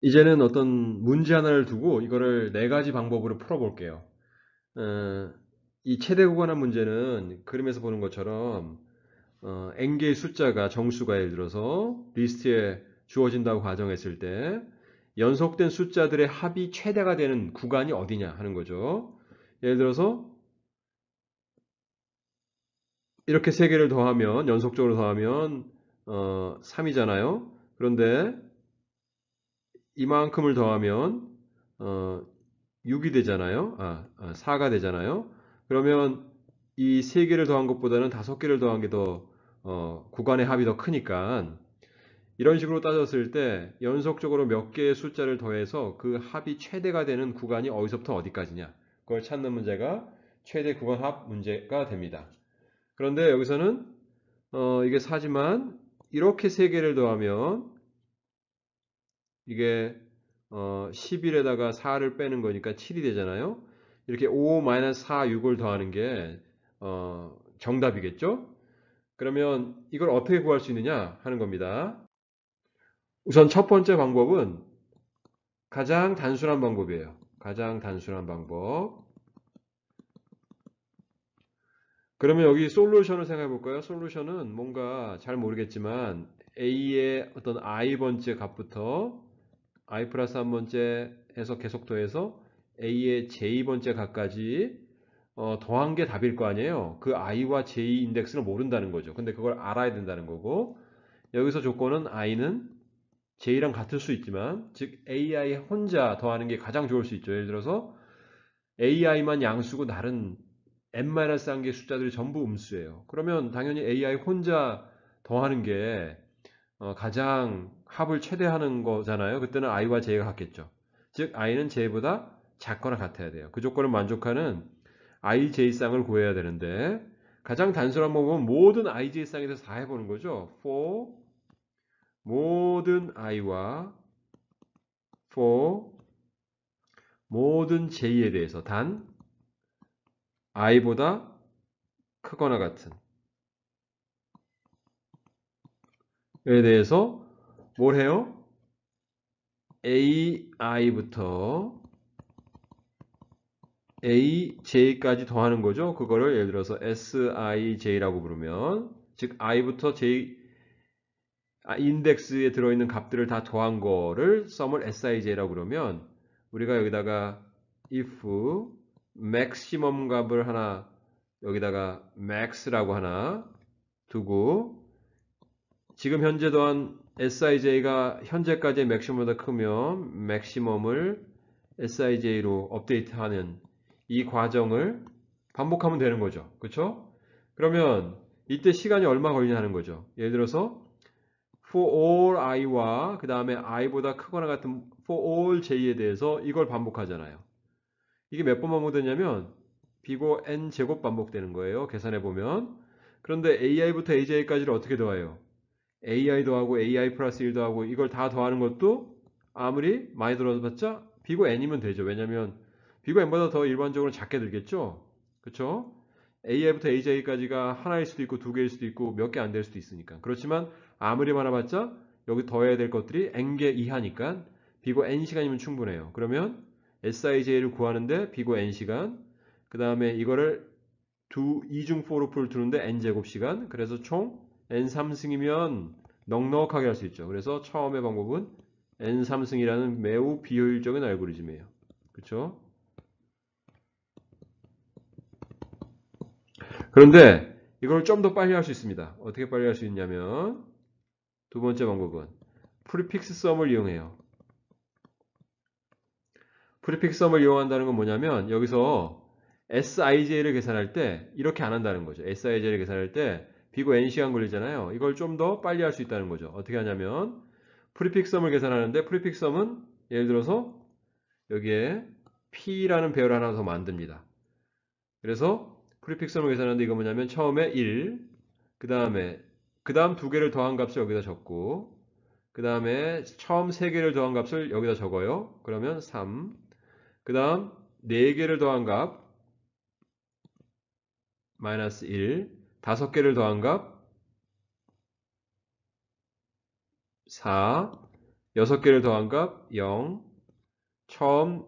이제는 어떤 문제 하나를 두고 이거를 네 가지 방법으로 풀어볼게요. 이 최대 구간화 문제는 그림에서 보는 것처럼 n개의 숫자가 정수가 예를 들어서 리스트에 주어진다고 가정했을 때 연속된 숫자들의 합이 최대가 되는 구간이 어디냐 하는 거죠. 예를 들어서 이렇게 세 개를 더하면 연속적으로 더하면 3이잖아요. 그런데 이만큼을 더하면 어, 6이 되잖아요. 4가 되잖아요. 그러면 이 세 개를 더한 것보다는 다섯 개를 더한 게 더 구간의 합이 더 크니까 이런 식으로 따졌을 때 연속적으로 몇 개의 숫자를 더해서 그 합이 최대가 되는 구간이 어디서부터 어디까지냐 그걸 찾는 문제가 최대 구간 합 문제가 됩니다. 그런데 여기서는 이게 4지만 이렇게 세 개를 더하면 이게 11에다가 4를 빼는 거니까 7이 되잖아요. 이렇게 5-4, 6을 더하는 게 정답이겠죠? 그러면 이걸 어떻게 구할 수 있느냐 하는 겁니다. 우선 첫 번째 방법은 가장 단순한 방법이에요. 가장 단순한 방법. 그러면 여기 솔루션을 생각해 볼까요? 솔루션은 뭔가 잘 모르겠지만 a의 어떤 i번째 값부터 i 플러스 한 번째 해서 계속 더해서 a의 j 번째 값까지 더한 게 답일 거 아니에요. 그 i와 j 인덱스를 모른다는 거죠. 근데 그걸 알아야 된다는 거고 여기서 조건은 i는 j랑 같을 수 있지만 즉 ai 혼자 더하는 게 가장 좋을 수 있죠. 예를 들어서 ai만 양수고 다른 n-1개 숫자들이 전부 음수예요. 그러면 당연히 ai 혼자 더하는 게 가장 합을 최대하는 거잖아요. 그때는 i와 j가 같겠죠. 즉 i는 j보다 작거나 같아야 돼요. 그 조건을 만족하는 ij쌍을 구해야 되는데 가장 단순한 방법은 모든 ij쌍에 대해서 다 해보는 거죠. for 모든 i와 for 모든 j에 대해서 단 i보다 크거나 같은 에 대해서 뭘 해요? ai부터 aj까지 더하는 거죠. 그거를 예를 들어서 sij라고 부르면 즉 i부터 j 인덱스에 들어있는 값들을 다 더한 거를 썸을 sij라고 그러면 우리가 여기다가 if maximum 값을 하나 여기다가 max라고 하나 두고 지금 현재 더한 sij가 현재까지의 맥시멈보다 크면 맥시멈을 sij로 업데이트하는 이 과정을 반복하면 되는 거죠. 그렇죠? 그러면 이때 시간이 얼마 걸리냐 하는 거죠. 예를 들어서 for all i와 그 다음에 i보다 크거나 같은 for all j에 대해서 이걸 반복하잖아요. 이게 몇 번 반복되냐면 비고 n 제곱 반복되는 거예요. 계산해 보면. 그런데 ai부터 aj까지를 어떻게 더해요? ai 더하고 ai 플러스 1 더하고 이걸 다 더하는 것도 아무리 많이 들어봤자 비고 n이면 되죠. 왜냐면 비고 n보다 더 일반적으로 작게 들겠죠. 그렇죠? ai부터 aj까지가 하나일 수도 있고 두 개일 수도 있고 몇 개 안 될 수도 있으니까. 그렇지만 아무리 많아봤자 여기 더해야 될 것들이 n개 이하니까 비고 n시간이면 충분해요. 그러면 sij를 구하는데 비고 n시간 그 다음에 이거를 이중 포르프를 두는데 n제곱시간 그래서 총 n3승이면 넉넉하게 할 수 있죠. 그래서 처음의 방법은 n3승이라는 매우 비효율적인 알고리즘이에요. 그렇죠? 그런데 이걸 좀 더 빨리 할 수 있습니다. 어떻게 빨리 할 수 있냐면 두 번째 방법은 프리픽스 썸을 이용해요. 프리픽스 썸을 이용한다는 건 뭐냐면 여기서 SIJ를 계산할 때 이렇게 안 한다는 거죠. SIJ를 계산할 때 비고 n시간 걸리잖아요. 이걸 좀 더 빨리 할 수 있다는 거죠. 어떻게 하냐면 프리픽스 썸을 계산하는데 프리픽스 썸은 예를 들어서 여기에 P라는 배열을 하나 더 만듭니다. 그래서 프리픽스 썸을 계산하는데 이거 뭐냐면 처음에 1, 그 다음 두 개를 더한 값을 여기다 적고 그 다음에 처음 세 개를 더한 값을 여기다 적어요. 그러면 3, 그 다음 4개를 더한 값 마이너스 1, 5개를 더한 값 4, 6개를 더한 값 0, 처음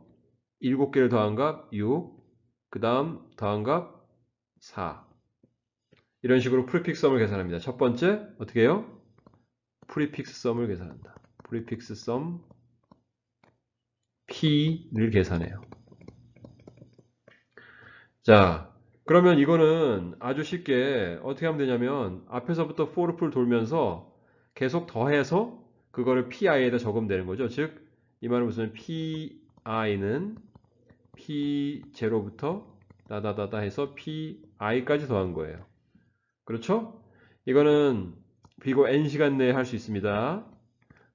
7개를 더한 값 6, 그 다음 더한 값 4. 이런 식으로 프리픽스 썸을 계산합니다. 첫 번째 어떻게 해요? 프리픽스 썸을 계산한다. 프리픽스 썸 P를 계산해요. 자, 그러면 이거는 아주 쉽게 어떻게 하면 되냐면 앞에서부터 for loop를 돌면서 계속 더해서 그거를 PI에다 적으면 되는 거죠. 즉, 이 말은 무슨 PI는 P0부터 다다다다 해서 PI까지 더한 거예요. 그렇죠? 이거는 비고 N시간 내에 할 수 있습니다.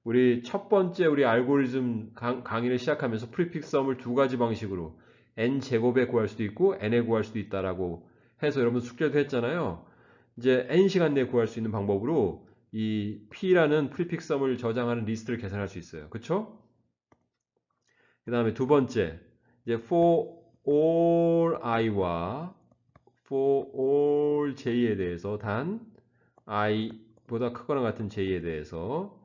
우리 첫 번째 우리 알고리즘 강의를 시작하면서 프리픽스 썸을 두 가지 방식으로 n제곱에 구할 수도 있고 n에 구할 수도 있다라고 해서 여러분 숙제도 했잖아요. 이제 n시간 내에 구할 수 있는 방법으로 이 p라는 프리픽스 썸을 저장하는 리스트를 계산할 수 있어요. 그쵸? 그 다음에 두 번째 이제 for all i와 for all j에 대해서 단 i보다 크거나 같은 j에 대해서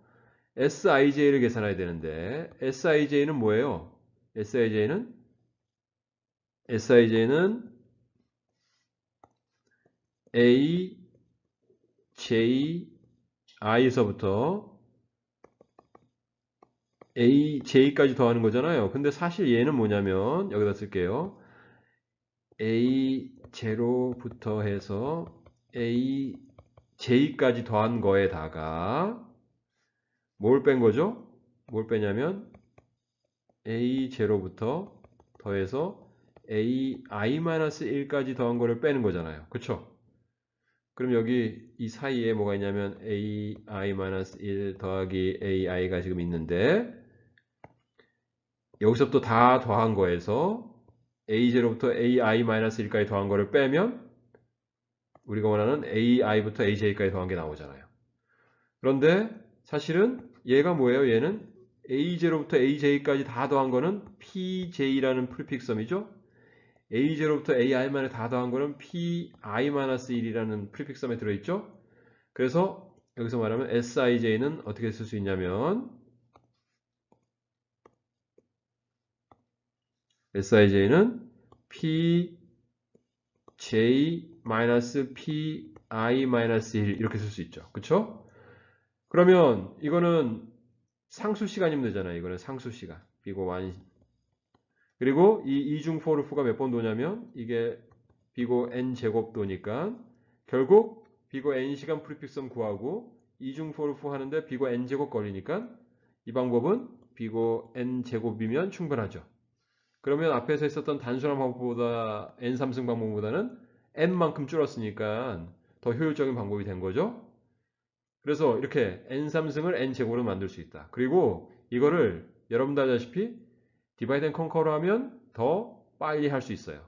SIJ를 계산해야 되는데 SIJ는 뭐예요? SIJ는 A, J, I에서부터 A, J까지 더하는 거잖아요. 근데 사실 얘는 뭐냐면 여기다 쓸게요. A, 제로부터 해서 A, J까지 더한 거에다가 뭘 뺀 거죠? 뭘 빼냐면 A, 제로부터 더해서 AI-1까지 더한 거를 빼는 거잖아요. 그쵸? 그럼 여기 이 사이에 뭐가 있냐면 AI-1 더하기 AI가 지금 있는데 여기서부터 다 더한 거에서 A0부터 AI-1까지 더한 거를 빼면 우리가 원하는 AI부터 AJ까지 더한 게 나오잖아요. 그런데 사실은 얘가 뭐예요? 얘는 A0부터 AJ까지 다 더한 거는 PJ라는 프리픽섬이죠? A0부터 AI만에 다 더한 거는 PI-1이라는 프리픽섬에 들어있죠? 그래서 여기서 말하면 SIJ는 어떻게 쓸 수 있냐면 SIJ는 PJ-PI-1 이렇게 쓸 수 있죠. 그쵸? 그러면 이거는 상수시간이면 되잖아요. 이거는 상수시간. 비고 1. 그리고 이 이중 for loop가 몇 번 도냐면 이게 비고 n제곱 도니까 결국 비고 n시간 프리픽섬 구하고 이중 for loop 하는데 비고 n제곱 걸리니까 이 방법은 비고 n제곱이면 충분하죠. 그러면 앞에서 있었던 단순한 방법보다 n3승 방법보다는 n만큼 줄었으니까 더 효율적인 방법이 된 거죠. 그래서 이렇게 n3승을 n제곱으로 만들 수 있다. 그리고 이거를 여러분도 알다시피 디바이드 앤 컨커로 하면 더 빨리 할 수 있어요.